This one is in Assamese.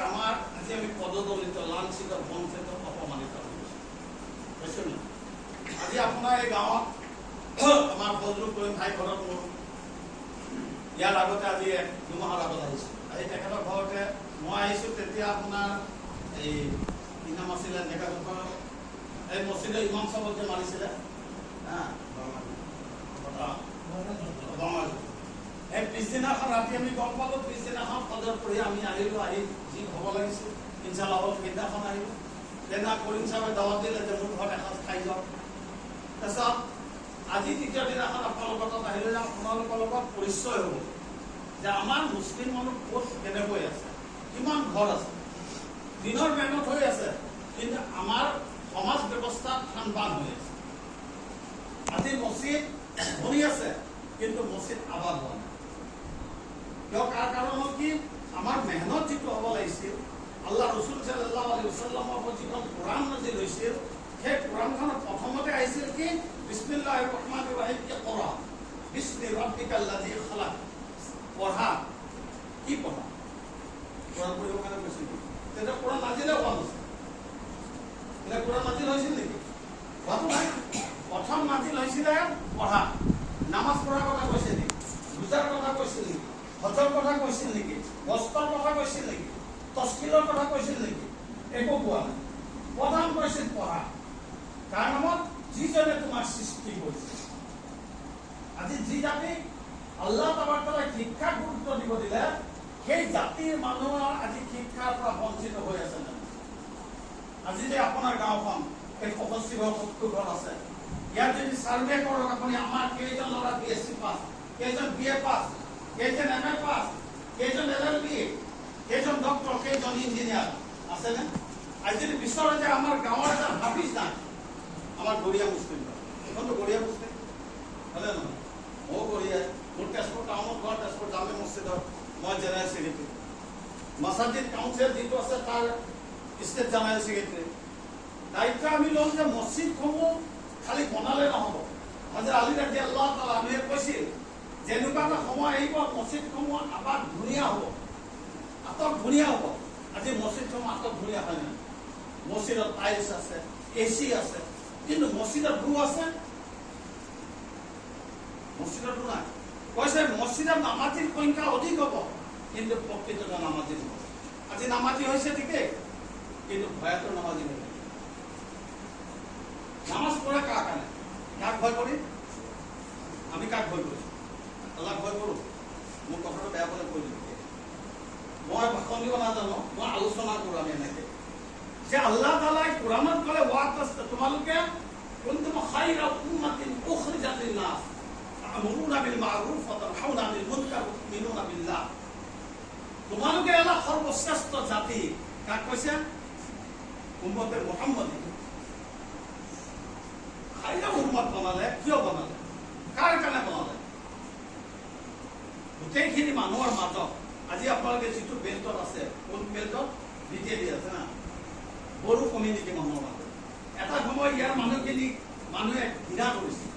আমাৰ আজি আমি পদদলিত লাঞ্ছিত বঞ্চিত অপমানিত হৈছোঁ না আজি আপোনাৰ এই গাঁৱত আমাৰ ফজলুল কৰিম ভাই ঘৰত মোৰ ইয়াৰ আগতে আজি 2 মাহৰ আগত আহিছোঁ আজি তেখেতৰ ঘৰতে মই আহিছোঁ তেতিয়া আপোনাৰ এই কি নাম আছিলে জেগাডোখৰ এই মছজিদৰ ইমাম চাবত যে মাৰিছিলে এই পিছদিনাখন ৰাতি আমি গম পালোঁ পিছদিনাখন ফজৰ পঢ়ি আমি আহিলোঁ আহি যি হ'ব লাগিছিল ইনশাআল্লাহ সেইদিনাখন আহিলোঁ সেইদিনা কৰিম চাহে দাৱাত দিলে যে মোৰ ঘৰত এসাঁজ খাই যাওক তাৰপিছত আজি তৃতীয় দিনাখন আপোনালোকৰ তাত আহিলে যে আপোনালোকৰ লগত পৰিচয় হ'ব যে আমাৰ মুছলিম মানুহ ক'ত কেনেকৈ আছে কিমান ঘৰ আছে দিনৰ মেহনত হৈ আছে কিন্তু আমাৰ সমাজ ব্যৱস্থা থানবান হৈ আছে আজি মছজিদ বনি আছে কিন্তু মছজিদ আবাদ হোৱা নাই কিয় তাৰ কাৰণ হ'ল কি আমাৰ মেহনত যিটো হ'ব লাগিছিল আল্লাহ ৰছুল সাল্লাল্লাহু আলাইহি ওয়াসাল্লামৰ ওপৰত যিখন কোৰাণ নাজিল হৈছিল সেই কোৰাণখনত প্ৰথমতে আহিছিল কি বিসমিল্লাহিৰ ৰহমানিৰ ৰহিম ইকৰা বিস্মি ৰাব্বিকাল্লাযী খালাক পঢ়া কি পঢ়া কোৰাণ পঢ়িবৰ কাৰণে কৈছিল তেতিয়া কোৰাণ নাজিলে হোৱা নাছিল এতিয়া কোৰাণ নাজিল হৈছিল নেকি হোৱাটো নাই প্ৰথম নাজিল হৈছিলে পঢ়া নামাজ পঢ়াৰ কথা কৈছে নেকি ৰোজাৰ কথা কৈছিল নেকি হজৰ কথা কৈছিল নেকি বস্ত্ৰৰ কথা কৈছিল নেকি তস্কিলৰ কথা কৈছিল নেকি একো কোৱা নাই প্ৰধান কৈছিল পঢ়া তাৰ নামত যিজনে তোমাৰ সৃষ্টি কৰিছে আজি যি জাতি আল্লাহ তাবাৰকালাই শিক্ষাক গুৰুত্ব দিব দিলে সেই জাতিৰ মানুহৰ আজি শিক্ষাৰ পৰা বঞ্চিত হৈ আছে না আজি যে আপোনাৰ গাঁওখন এই 65 ঘৰ 70 ঘৰ আছে ইয়াত যদি সাৰ্ভে কৰক আপুনি আমাৰ কেইজন ল'ৰা BSc পাছ কেইজন BA পাছ কেইজন MA পাছ কেইজন LLB কেইজন ডক্টৰ কেইজন ইঞ্জিনিয়াৰ আছেনে আজি যদি বিচৰা যে আমাৰ গাঁৱৰ এটা হাফিজ নাই আমাৰ গৰিয়া মুছলিম এখনতো গৰিয়া মুছলিম হলে নহয় মই গৰিয়া মোৰ তেজপুৰ টাউনত ঘৰ তেজপুৰ জামে মছজিদত মই জেনেৰেল ছেক্ৰেটাৰী মাছাজিদ কাউন্সিল যিটো আছে তাৰ ষ্টেট জেনেৰেল ছেক্ৰেটাৰী দায়িত্ব আমি ল'ম যে মছজিদসমূহ খালি বনালে নহ'ব হযৰত আলী ৰাদিয়াল্লাহু তাআলা আনহুৱে কৈছিল যেনেকুৱা এটা সময় আহিব মছজিদসমূহ আবাদ ধুনীয়া হ'ব আটক ধুনীয়া হ'ব আজি মছজিদসমূহ আটক ধুনীয়া হয় নাই মছজিদত টাইলছ আছে AC আছে কিন্তু মছজিদত ধু আছে মছজিদত নাই কৈছে মছজিদত নামাজীৰ সংখ্যা অধিক হ'ব কিন্তু প্ৰকৃততে নামাজী নহয় আজি নামাজী হৈছে ঠিকেই কিন্তু ভয়াতৰ নামাজী নহয় নামাজ পড়ে কাৰ কানে কাক ভয় কৰি আমি কাক ভয় কৰি আল্লাহ ভয় কৰো মোৰ কথাটো বেয়া বলে কৈ দিবি মই ভাষণ দিব নাজানো মই আলোচনা কৰোঁ আমি এনেকে যে আল্লাহ তাআলাই কোৰাণত ক'লে ওয়াতাস্তা তোমালোকে কুনতুম খায়রা উম্মাতিন উখরিজাত লিন-নাস তা'মুরুনা বিল মা'রুফ ওয়া তানহাউনা আনিল মুনকার ওয়া তু'মিনুনা বিল্লাহ তোমালোকে এলা সৰ্বশ্ৰেষ্ঠ জাতি কাক কৈছে উম্মতে মুহাম্মদ খাইৰা উম্মত বনালে কিয় বনালে কাৰ কাৰণে বনালে গোটেইখিনি মানুহৰ মাজত আজি আপোনালোকে যিটো বেল্টত আছে কোন বেল্টত BTD আছে না বড়ো কমিউনিটি মানুহৰ মাজত এটা সময় ইয়াৰ মানুহখিনি মানুহে ঘৃণা কৰিছিল